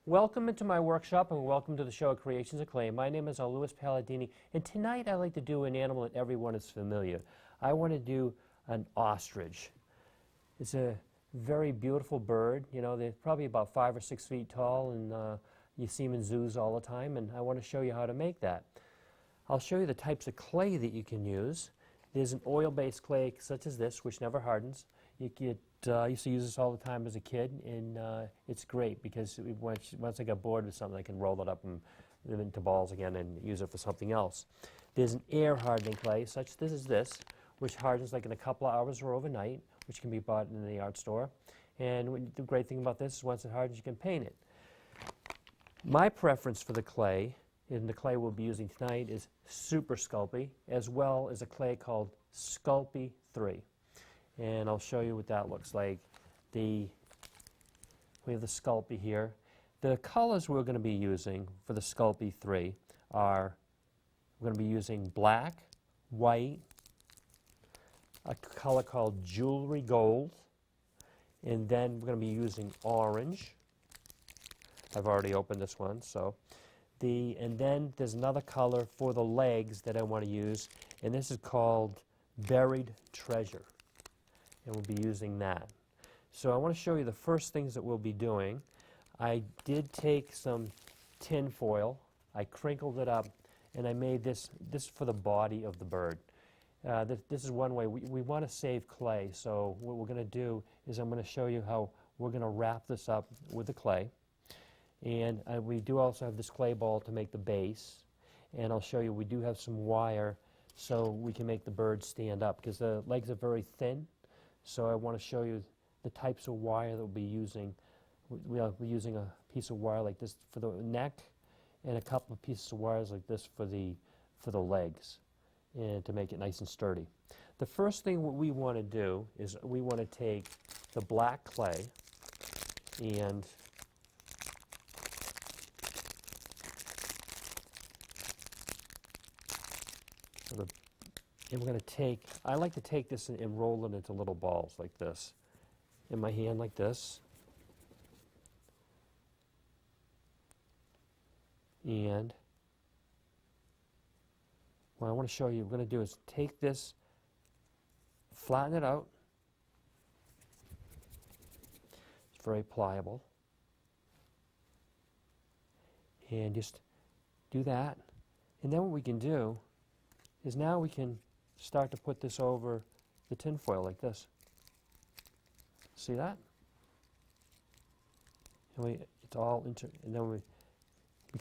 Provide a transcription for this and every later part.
Welcome into my workshop and welcome to the show of Creations of Clay. My name is Louis Palladini, and tonight I'd like to do an animal that everyone is familiar. I want to do an ostrich. It's a very beautiful bird. You know, they're probably about 5 or 6 feet tall, and you see them in zoos all the time, and I want to show you how to make that. I'll show you the types of clay that you can use. There's an oil-based clay such as this, which never hardens. I used to use this all the time as a kid, and it's great because once I got bored with something, I can roll it up and into balls again and use it for something else. There's an air hardening clay such as this, which hardens like in a couple of hours or overnight, which can be bought in the art store. And the great thing about this is once it hardens, you can paint it. My preference for the clay, and the clay we'll be using tonight, is Super Sculpey, as well as a clay called Sculpey 3. And I'll show you what that looks like. We have the Sculpey here. The colors we're going to be using for the Sculpey 3 are, we're going to be using black, white, a color called jewelry gold, and then we're going to be using orange. I've already opened this one, and then there's another color for the legs that I want to use, and this is called Buried Treasure. And we'll be using that. So I want to show you the first things that we'll be doing. I did take some tin foil, I crinkled it up, and I made this for the body of the bird. This is one way. We want to save clay, so what we're going to do is I'm going to show you how we're going to wrap this up with the clay. And we do also have this clay ball to make the base, and I'll show you we do have some wire so we can make the bird stand up because the legs are very thin. So I want to show you the types of wire that we'll be using. We'll be using a piece of wire like this for the neck and a couple of pieces of wires like this for the legs, and to make it nice and sturdy. The first thing what we want to do is we want to take the black clay and we're going to take, I like to take this and roll it into little balls like this, in my hand like this. And what I want to show you, we're going to do is take this, flatten it out. It's very pliable. And just do that. And then what we can do is now we can start to put this over the tin foil like this. See that? And it's all and then we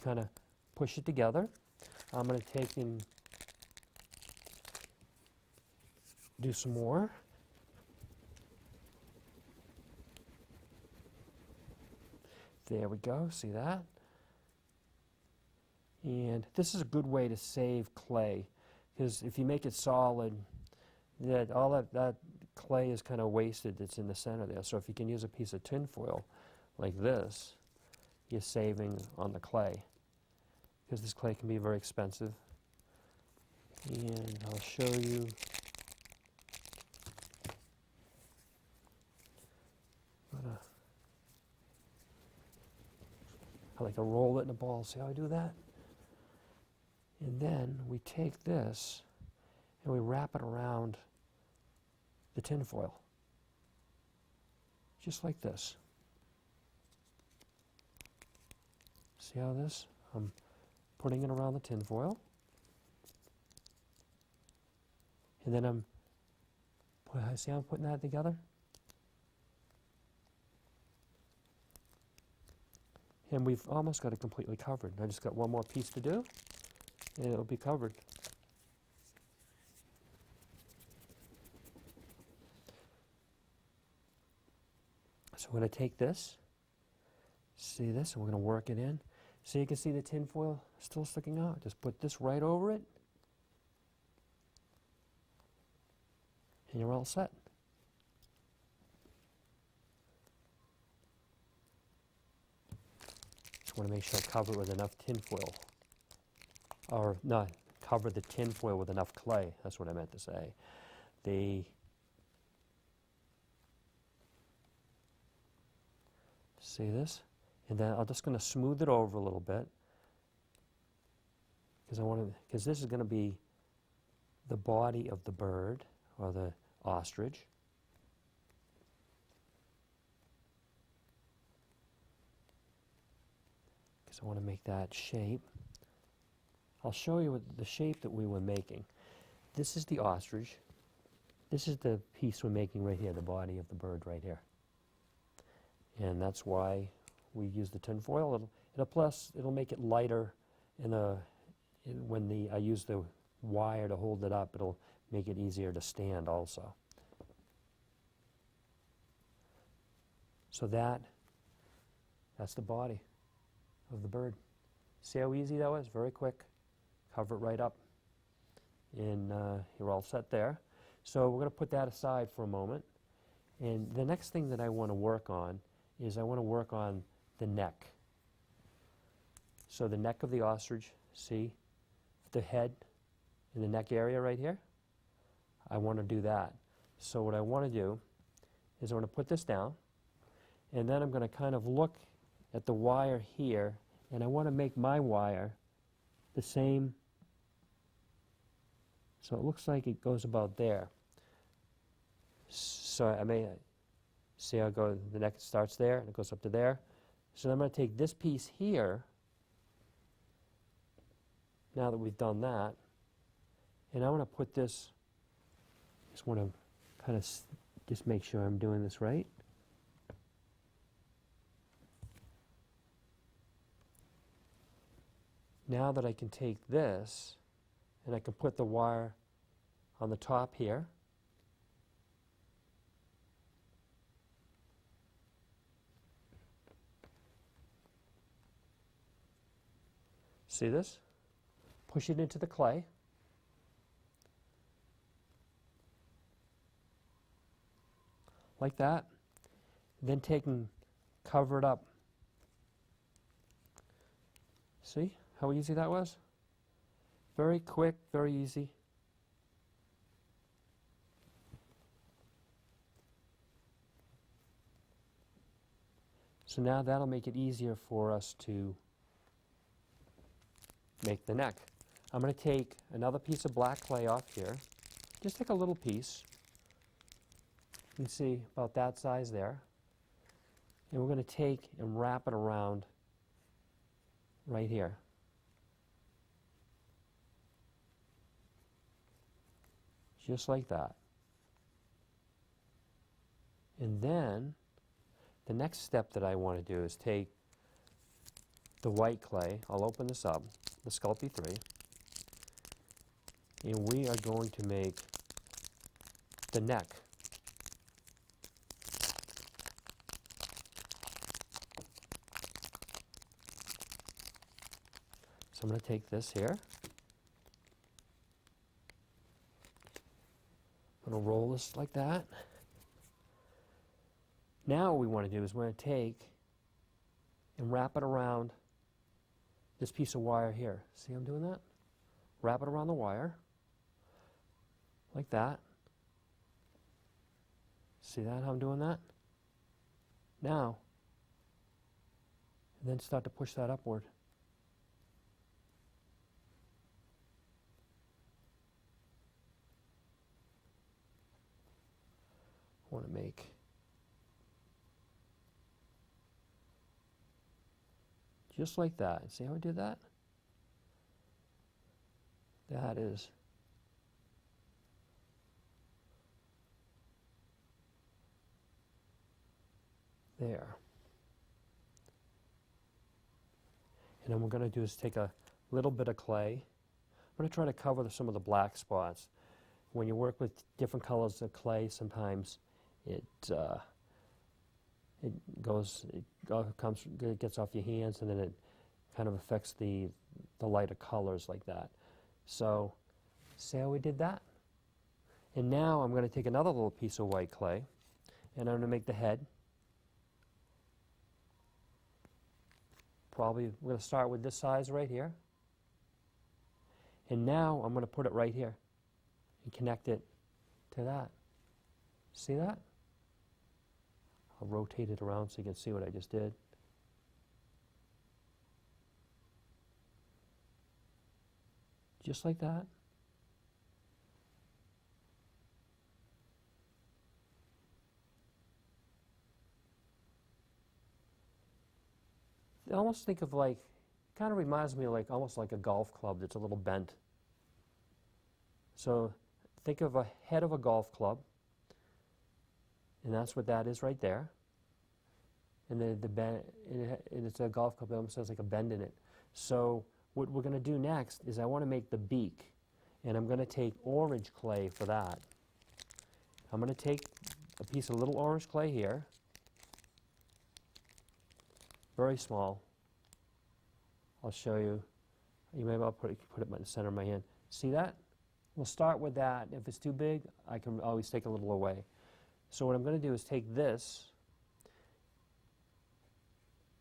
kind of push it together. I'm going to take and do some more. There we go. See that? And this is a good way to save clay, because if you make it solid, all that clay is kind of wasted that's in the center there. So if you can use a piece of tin foil like this, you're saving on the clay, because this clay can be very expensive. And I'll show you. I like to roll it in a ball. See how I do that? And then we take this and we wrap it around the tin foil, just like this. See how this? I'm putting it around the tin foil, and then see how I'm putting that together? And we've almost got it completely covered. I just got one more piece to do, and it'll be covered. So we're going to take this, see this, and we're going to work it in. So you can see the tin foil still sticking out. Just put this right over it, and you're all set. Just want to make sure I cover it with enough tin foil. Or not, cover the tin foil with enough clay. That's what I meant to say. See this? And then I'm just going to smooth it over a little bit because this is going to be the body of the bird or the ostrich. Because I want to make that shape. I'll show you the shape that we were making. This is the ostrich. This is the piece we're making right here, the body of the bird right here. And that's why we use the tin foil. It'll make it lighter when I use the wire to hold it up, it'll make it easier to stand also. So that's the body of the bird. See how easy that was? Very quick. Cover it right up. And you're all set there. So we're going to put that aside for a moment. And the next thing that I want to work on is I want to work on the neck. So the neck of the ostrich, see the head in the neck area right here? I want to do that. So what I want to do is I want to put this down, and then I'm going to kind of look at the wire here, and I want to make my wire the same. So it looks like it goes about there. So I may see how the neck starts there and it goes up to there. So I'm going to take this piece here, now that we've done that, and I want to put this, just want to kind of just make sure I'm doing this right. Now that I can take this, and I can put the wire on the top here. See this? Push it into the clay. Like that. Then take and cover it up. See how easy that was? Very quick, very easy. So now that'll make it easier for us to make the neck. I'm going to take another piece of black clay off here. Just take a little piece. You can see about that size there. And we're going to take and wrap it around right here. Just like that. And then the next step that I want to do is take the white clay. I'll open this up, the Sculpey 3, and we are going to make the neck. So I'm going to take this here. I'm going to roll this like that. Now what we want to do is we're going to take and wrap it around this piece of wire here. See I'm doing that? Wrap it around the wire like that. See that, how I'm doing that? Now, and then start to push that upward. I want to make just like that. See how I did that? That is there. And then what we're going to do is take a little bit of clay. I'm going to try to cover some of the black spots. When you work with different colors of clay, sometimes it gets off your hands, and then it kind of affects the lighter colors like that. So, see how we did that? And now I'm going to take another little piece of white clay, and I'm going to make the head. Probably we're going to start with this size right here. And now I'm going to put it right here and connect it to that. See that? I'll rotate it around so you can see what I just did. just like that. I almost think of like, kind of reminds me of like almost like a golf club that's a little bent. So think of a head of a golf club, and that's what that is right there. And then the bend, and it's a golf club that almost has like a bend in it. So what we're going to do next is I want to make the beak, and I'm going to take orange clay for that. I'm going to take a piece of little orange clay here, very small. I'll show you. Maybe I'll put it in the center of my hand. See that? We'll start with that. If it's too big, I can always take a little away. So what I'm going to do is take this.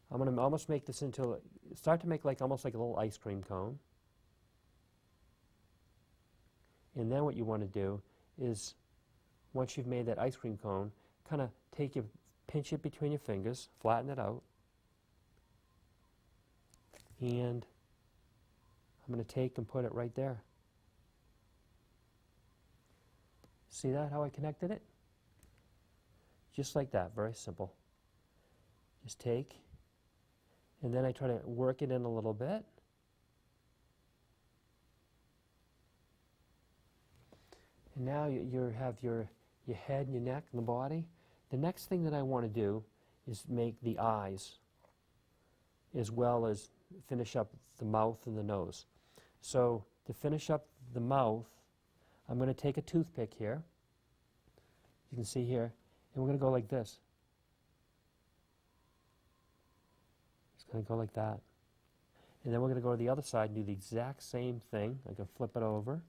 I'm going to almost make this into, start to make like almost like a little ice cream cone. And then what you want to do is, once you've made that ice cream cone, kind of take your, pinch it between your fingers, flatten it out. And I'm going to take and put it right there. See that, how I connected it? Just like that, very simple. Just take, and then I try to work it in a little bit. And now you have your head and your neck and the body. The next thing that I want to do is make the eyes, as well as finish up the mouth and the nose. So to finish up the mouth, I'm going to take a toothpick here. You can see here, and we're going to go like this. It's going to go like that. And then we're going to go to the other side and do the exact same thing. I can flip it over.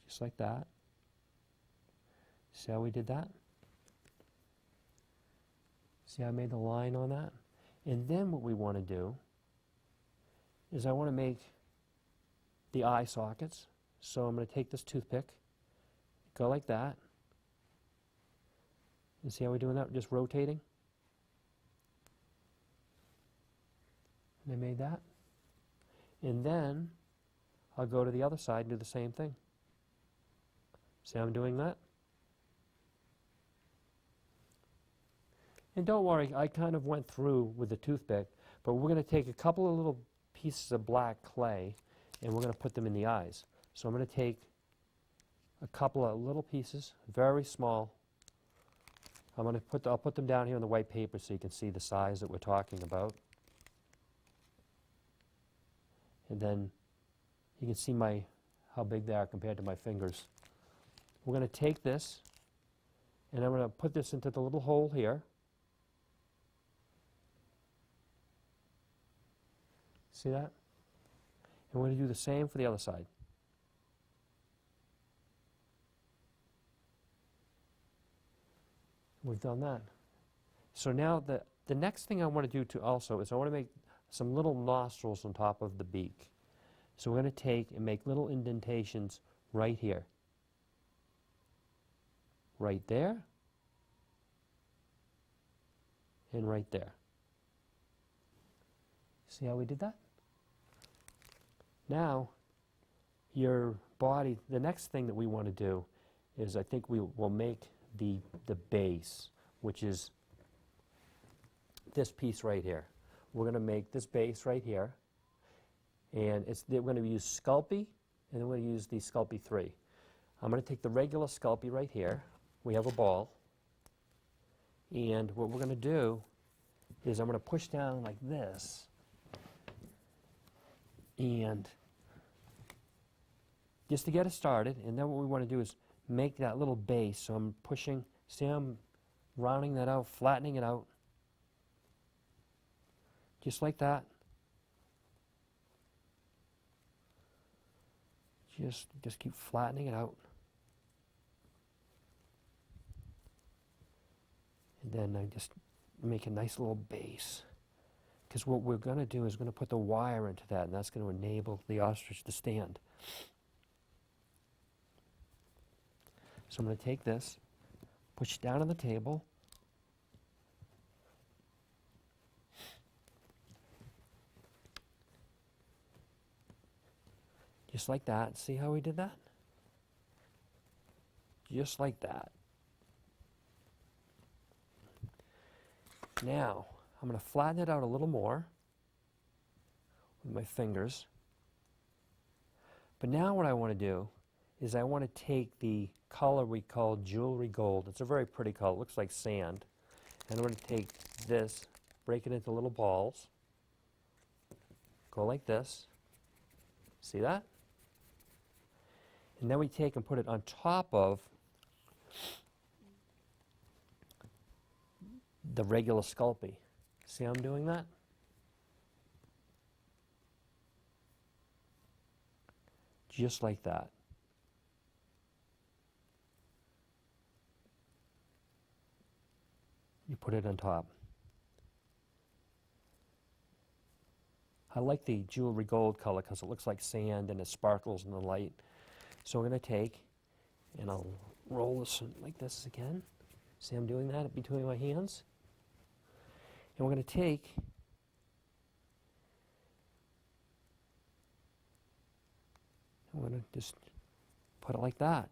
Just like that. See how we did that? See how I made the line on that? And then what we want to do is I want to make the eye sockets. So I'm going to take this toothpick, go like that. And see how we're doing that? Just rotating. And I made that. And then I'll go to the other side and do the same thing. See how I'm doing that? And don't worry, I kind of went through with the toothpick, but we're going to take a couple of little pieces of black clay and we're going to put them in the eyes. So I'm going to take a couple of little pieces, very small. I'll put them down here on the white paper so you can see the size that we're talking about. And then you can see how big they are compared to my fingers. We're going to take this, and I'm going to put this into the little hole here. See that? And we're going to do the same for the other side. We've done that. So now the next thing I want to do to also is I want to make some little nostrils on top of the beak. So we're going to take and make little indentations right here. Right there. And right there. See how we did that? Now, your body, the next thing that we want to do is I think we will make the base, which is this piece right here. We're going to make this base right here, and we're going to use Sculpey, and then we're going to use the Sculpey 3. I'm going to take the regular Sculpey right here. We have a ball, and what we're going to do is I'm going to push down like this, and just to get it started, and then what we want to do is make that little base. So I'm pushing, see I'm rounding that out, flattening it out, just like that. Just keep flattening it out. And then I just make a nice little base. Because what we're going to do is we're going to put the wire into that, and that's going to enable the ostrich to stand. So I'm going to take this, push it down on the table, Just like that. See how we did that? Just like that. Now, I'm going to flatten it out a little more with my fingers. But now what I want to do is I want to take the color we call jewelry gold. It's a very pretty color. It looks like sand. And I'm going to take this, break it into little balls, go like this. See that? And then we take and put it on top of the regular sculpey. See how I'm doing that? Just like that. You put it on top. I like the jewelry gold color because it looks like sand and it sparkles in the light. So I'm going to take and I'll roll this like this again. See I'm doing that between my hands? And we're going to take I'm going to just put it like that.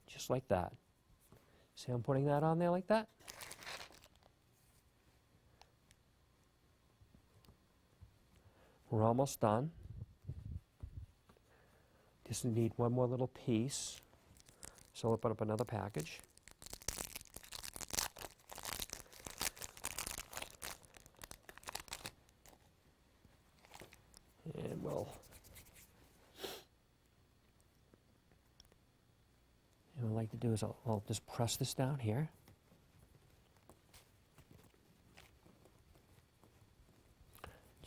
Just like that. See I'm putting that on there like that? We're almost done. Just need one more little piece. So I'll open up another package. And what I'd like to do is I'll just press this down here.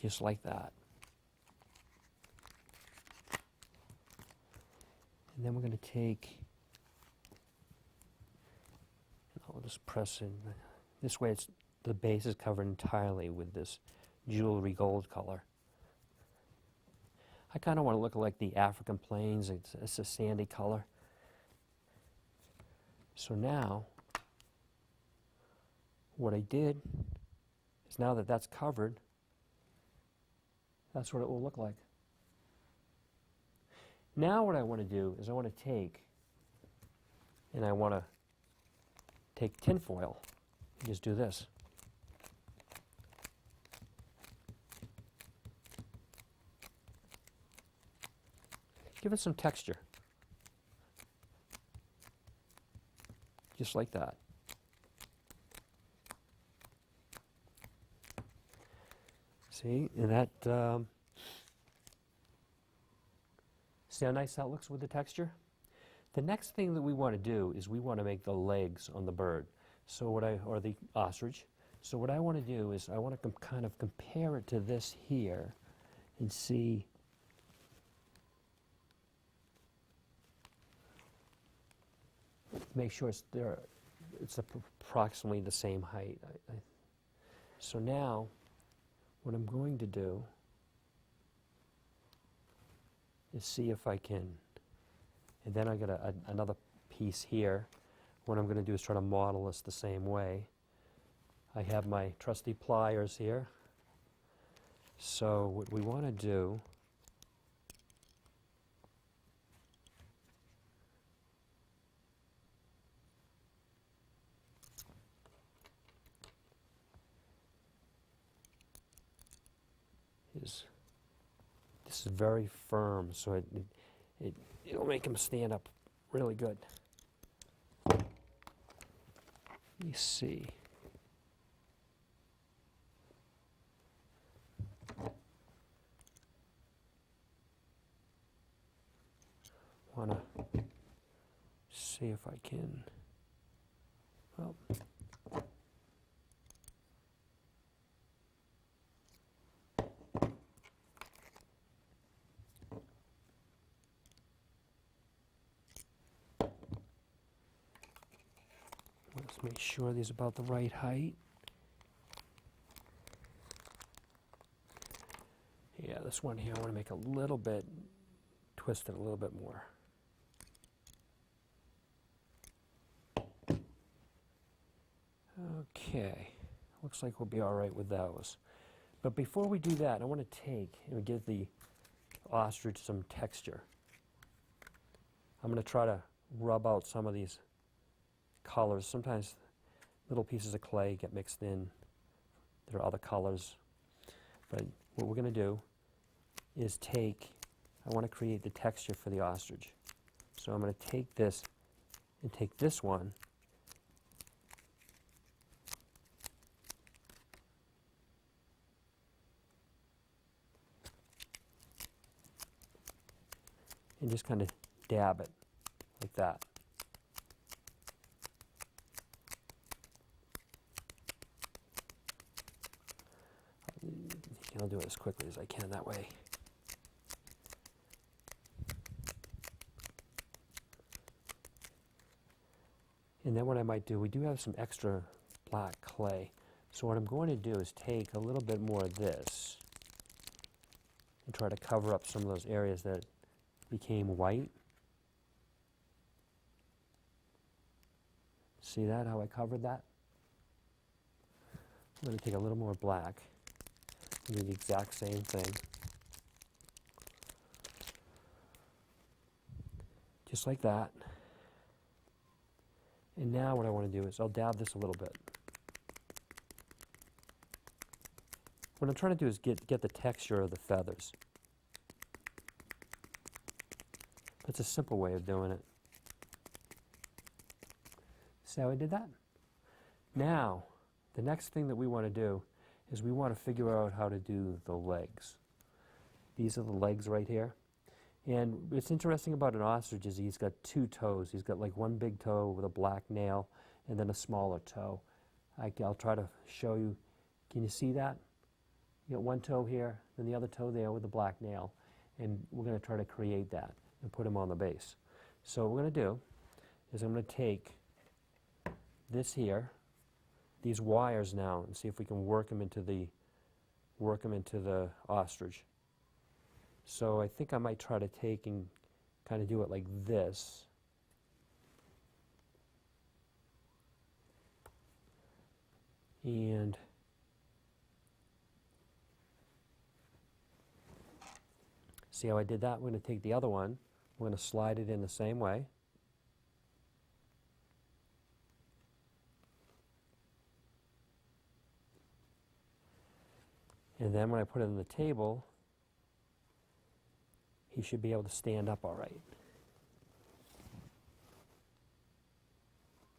Just like that. And then we're going to take, I'll just press in. This way the base is covered entirely with this jewelry gold color. I kind of want to look like the African plains. It's a sandy color. So now, what I did is now that that's covered, that's what it will look like. Now what I want to do is I want to take, and I want to take tin foil and just do this. Give it some texture. Just like that. See, and that, see how nice that looks with the texture? The next thing that we want to do is we want to make the legs on the bird, so or the ostrich. So what I want to do is I want to kind of compare it to this here and see make sure it's there. It's approximately the same height. So now, what I'm going to do is see if I can, and then I got another piece here. What I'm going to do is try to model this the same way. I have my trusty pliers here. So what we want to do is, this is very firm, so it'll make him stand up really good. Let me see. Want to see if I can, well, let's make sure these are about the right height. Yeah, this one here I want to make a little bit, twist it a little bit more. Okay, looks like we'll be all right with those. But before we do that, I want to take and give the ostrich some texture. I'm going to try to rub out some of these colors. Sometimes little pieces of clay get mixed in. There are other colors. But what we're going to do is I want to create the texture for the ostrich. So I'm going to take this and take this one and just kind of dab it like that. I'll do it as quickly as I can that way. And then what I might do, we do have some extra black clay. So what I'm going to do is take a little bit more of this and try to cover up some of those areas that became white. See that, how I covered that? I'm going to take a little more black and do the exact same thing. Just like that. And now what I want to do is I'll dab this a little bit. What I'm trying to do is get the texture of the feathers. That's a simple way of doing it. See how I did that? Now, the next thing that we want to do is we want to figure out how to do the legs. These are the legs right here. And what's interesting about an ostrich is he's got two toes. He's got like one big toe with a black nail and then a smaller toe. I'll try to show you. Can you see that? You got one toe here, then the other toe there with the black nail. And we're going to try to create that and put him on the base. So what we're going to do is I'm going to take this here, these wires now, and see if we can work them into the ostrich. So I think I might try to take and kind of do it like this. And see how I did that? We're going to take the other one. We're going to slide it in the same way. And then when I put it on the table, he should be able to stand up all right.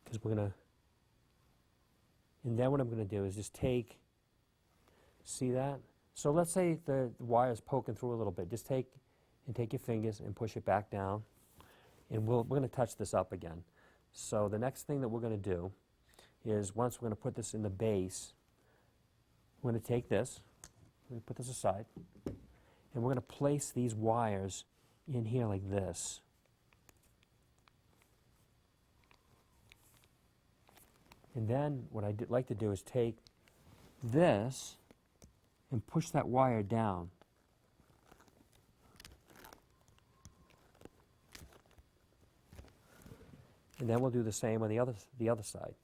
Because we're going to, and then what I'm going to do is just take, see that? So let's say the wire's poking through a little bit. Just take your fingers and push it back down. And we're going to touch this up again. So the next thing that we're going to do is once we're going to put this in the base, we're going to take this, we're going to put this aside, and we're going to place these wires in here like this. And then what I'd like to do is take this and push that wire down. And then we'll do the same on the other side.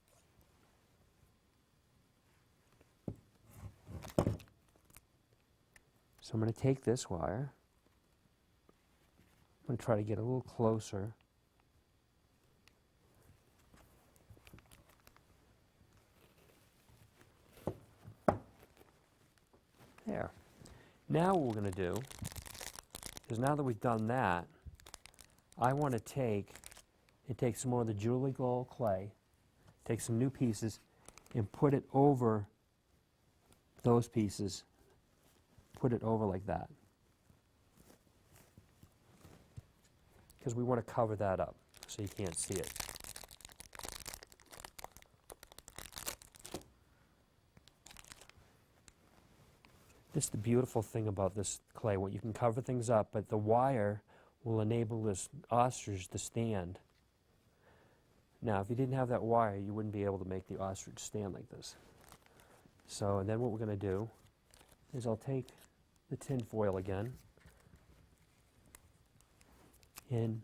So I'm going to take this wire. I'm going to try to get a little closer. There. Now what we're going to do is, now that we've done that, I want to take some more of the Julie Gold clay, take some new pieces, and put it over those pieces. Put it over like that. Because we want to cover that up so you can't see it. This is the beautiful thing about this clay. What you can cover things up, but the wire will enable this ostrich to stand. Now, if you didn't have that wire, you wouldn't be able to make the ostrich stand like this. So, and then what we're going to do is I'll take the tin foil again, and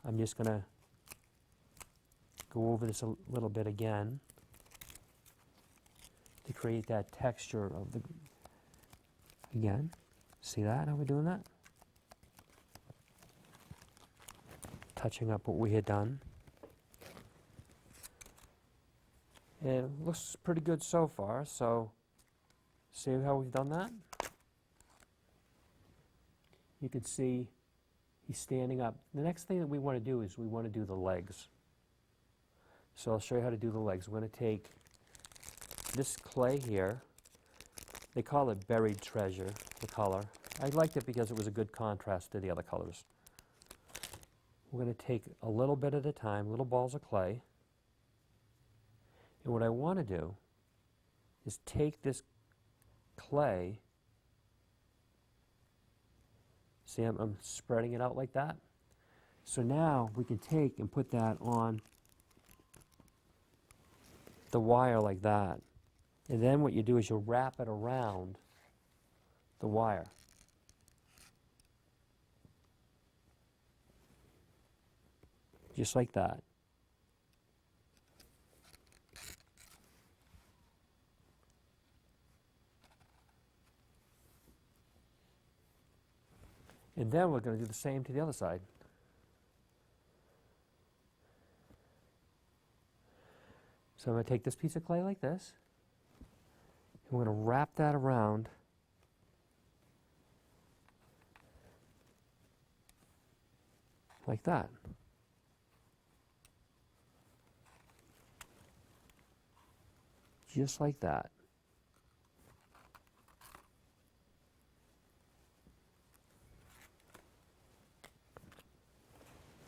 I'm just going to go over this a little bit again to create that texture of the, again, see that, how we're doing that? touching up what we had done. And it looks pretty good so far, so see how we've done that? You can see he's standing up. The next thing that we want to do is we want to do the legs. So I'll show you how to do the legs. We're going to take this clay here. They call it buried treasure, the color. I liked it because it was a good contrast to the other colors. We're going to take a little bit at a time, little balls of clay. And what I want to do is take this clay, see I'm spreading it out like that. So now we can take and put that on the wire like that. And then what you do is you wrap it around the wire. Just like that. And then we're going to do the same to the other side. So I'm going to take this piece of clay like this, and we're going to wrap that around like that. Just like that.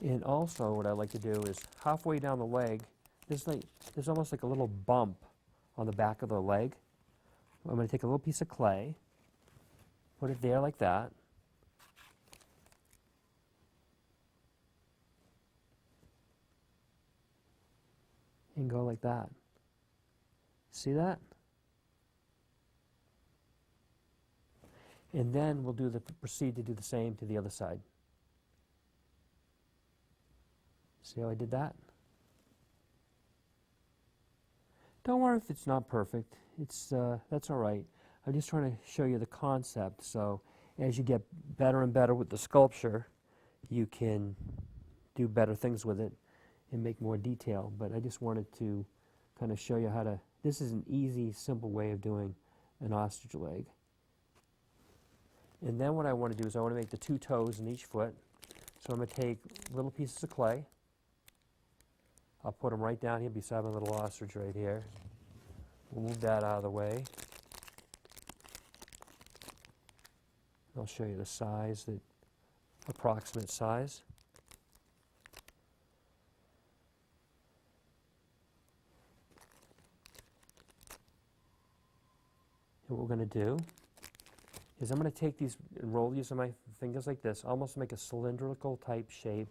And also what I like to do is halfway down the leg, there's almost like a little bump on the back of the leg. I'm going to take a little piece of clay, put it there like that. And go like that. See that? And then we'll proceed to do the same to the other side. See how I did that? Don't worry if it's not perfect. That's all right. I'm just trying to show you the concept. So as you get better and better with the sculpture, you can do better things with it and make more detail. But I just wanted to kind of show you how to. This is an easy, simple way of doing an ostrich leg. And then what I want to do is I want to make the two toes in each foot. So I'm going to take little pieces of clay. I'll put them right down here beside my little ostrich right here. We'll move that out of the way. I'll show you the size, the approximate size. And what we're going to do is I'm going to take these and roll these on my fingers like this, almost make a cylindrical type shape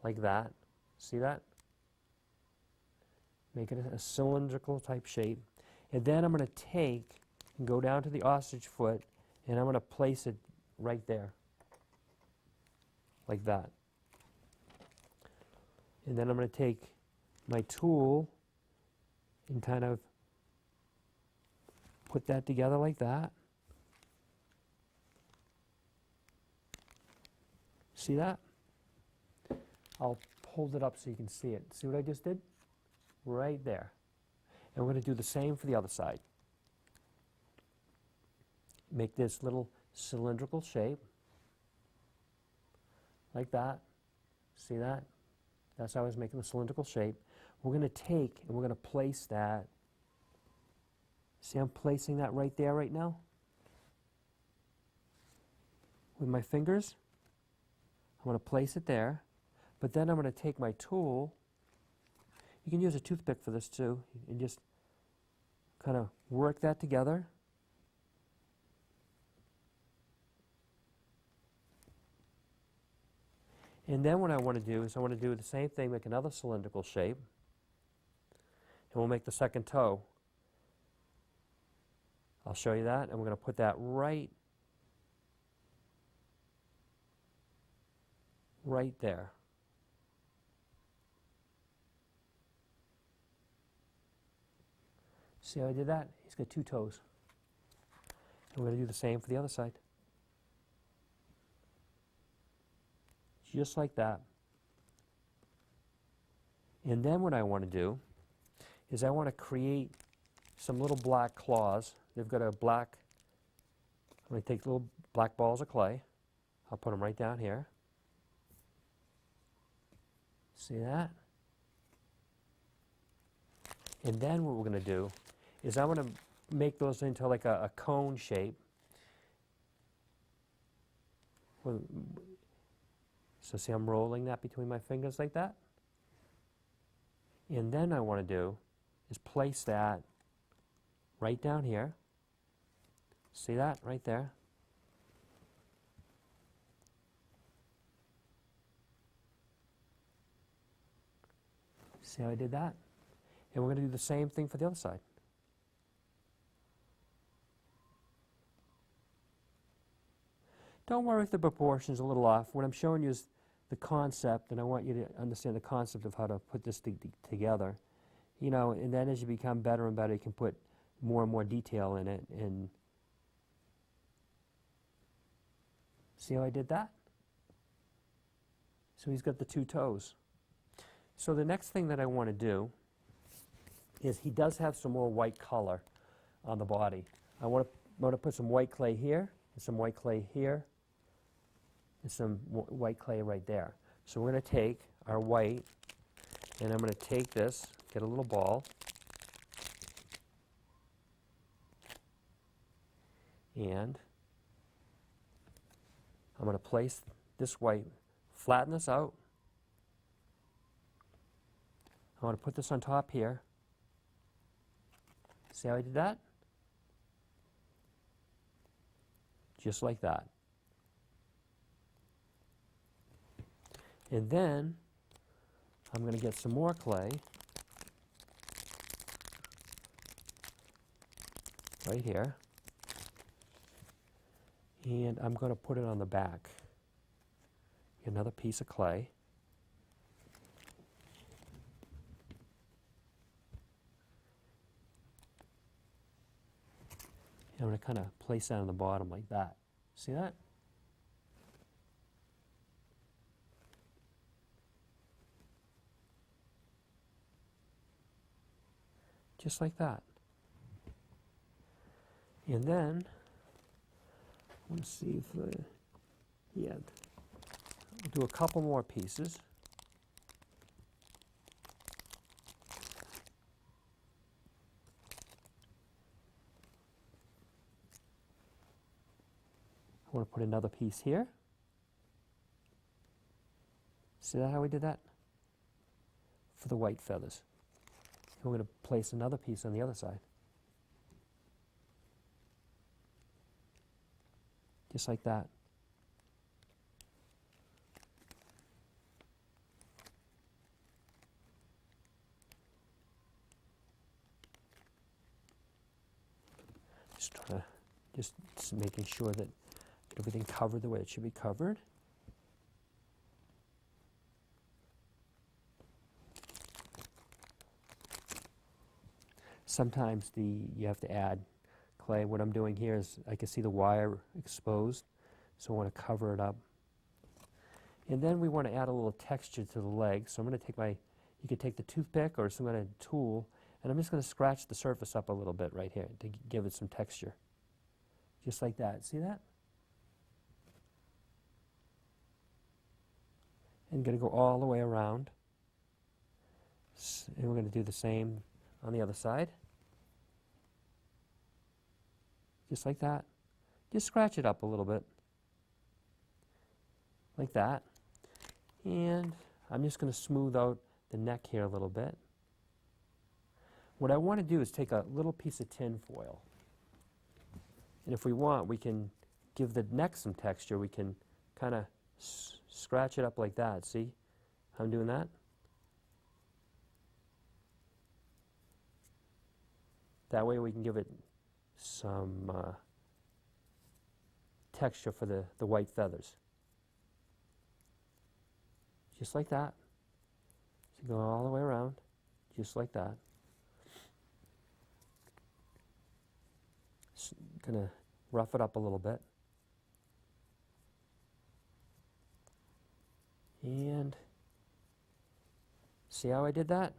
like that. See that? Make it a cylindrical type shape. And then I'm going to take and go down to the ostrich foot and I'm going to place it right there. Like that. And then I'm going to take my tool and kind of put that together like that. See that? I'll hold it up so you can see it. See what I just did? Right there. And we're going to do the same for the other side. Make this little cylindrical shape. Like that. See that? That's how I was making the cylindrical shape. We're going to take and we're going to place that. See, I'm placing that right there right now. With my fingers. I'm going to place it there. But then I'm going to take my tool. You can use a toothpick for this too, and just kind of work that together. And then what I want to do is I want to do the same thing, make another cylindrical shape, and we'll make the second toe. I'll show you that, and we're going to put that right there. See how I did that? He's got two toes. And we're going to do the same for the other side. Just like that. And then what I want to do is I want to create some little black claws. They've got a black, I'm going to take little black balls of clay. I'll put them right down here. See that? And then what we're going to do is I'm going to make those into like a cone shape. So see, I'm rolling that between my fingers like that. And then I want to do is place that right down here. See that right there? See how I did that? And we're going to do the same thing for the other side. Don't worry if the proportion's a little off. What I'm showing you is the concept, and I want you to understand the concept of how to put this together. You know, and then as you become better and better, you can put more and more detail in it. And see how I did that? So he's got the two toes. So the next thing that I want to do is he does have some more white color on the body. I want to put some white clay here, and some white clay here, and some white clay right there. So we're going to take our white, and I'm going to take this, get a little ball, and I'm going to place this white, flatten this out. I want to put this on top here. See how I did that? Just like that. And then I'm going to get some more clay right here. And I'm going to put it on the back. Another piece of clay. I'm going to kind of place that on the bottom like that. See that? Just like that. And then, I want to see if, yeah, we'll do a couple more pieces. I want to put another piece here. See that how we did that? For the white feathers. And we're going to place another piece on the other side. Just like that. Just making sure that everything covered the way it should be covered. Sometimes you have to add clay. What I'm doing here is I can see the wire exposed, so I want to cover it up. And then we want to add a little texture to the leg. So I'm going to take you could take the toothpick or some kind of tool, and I'm just going to scratch the surface up a little bit right here to give it some texture. Just like that. See that? And going to go all the way around. And we're going to do the same on the other side. Just like that. Just scratch it up a little bit. Like that. And I'm just going to smooth out the neck here a little bit. What I want to do is take a little piece of tin foil. And if we want, we can give the neck some texture. We can kind of scratch it up like that. See how I'm doing that? That way we can give it some texture for the white feathers. Just like that. So go all the way around, just like that. Gonna rough it up a little bit. And See how I did that?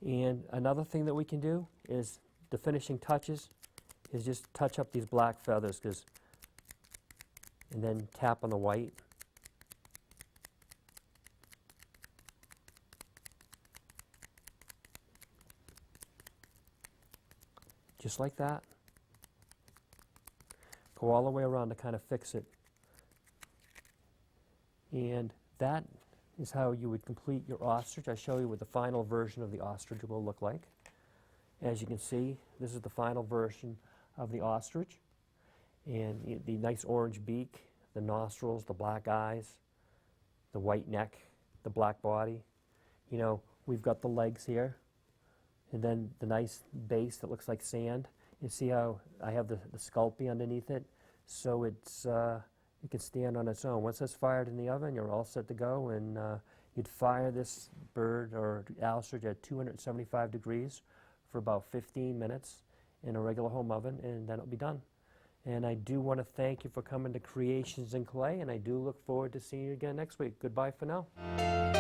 And another thing that we can do is the finishing touches is just touch up these black feathers, and then tap on the white. Just like that. Go all the way around to kind of fix it. And that is how you would complete your ostrich. I show you what the final version of the ostrich will look like. As you can see, this is the final version of the ostrich. And the nice orange beak, the nostrils, the black eyes, the white neck, the black body. You know, we've got the legs here, and then the nice base that looks like sand. You see how I have the sculpey underneath it, so it's it can stand on its own. Once it's fired in the oven, you're all set to go, and you'd fire this bird or ostrich at 275 degrees for about 15 minutes in a regular home oven, and then it'll be done. And I do want to thank you for coming to Creations in Clay, and I do look forward to seeing you again next week. Goodbye for now.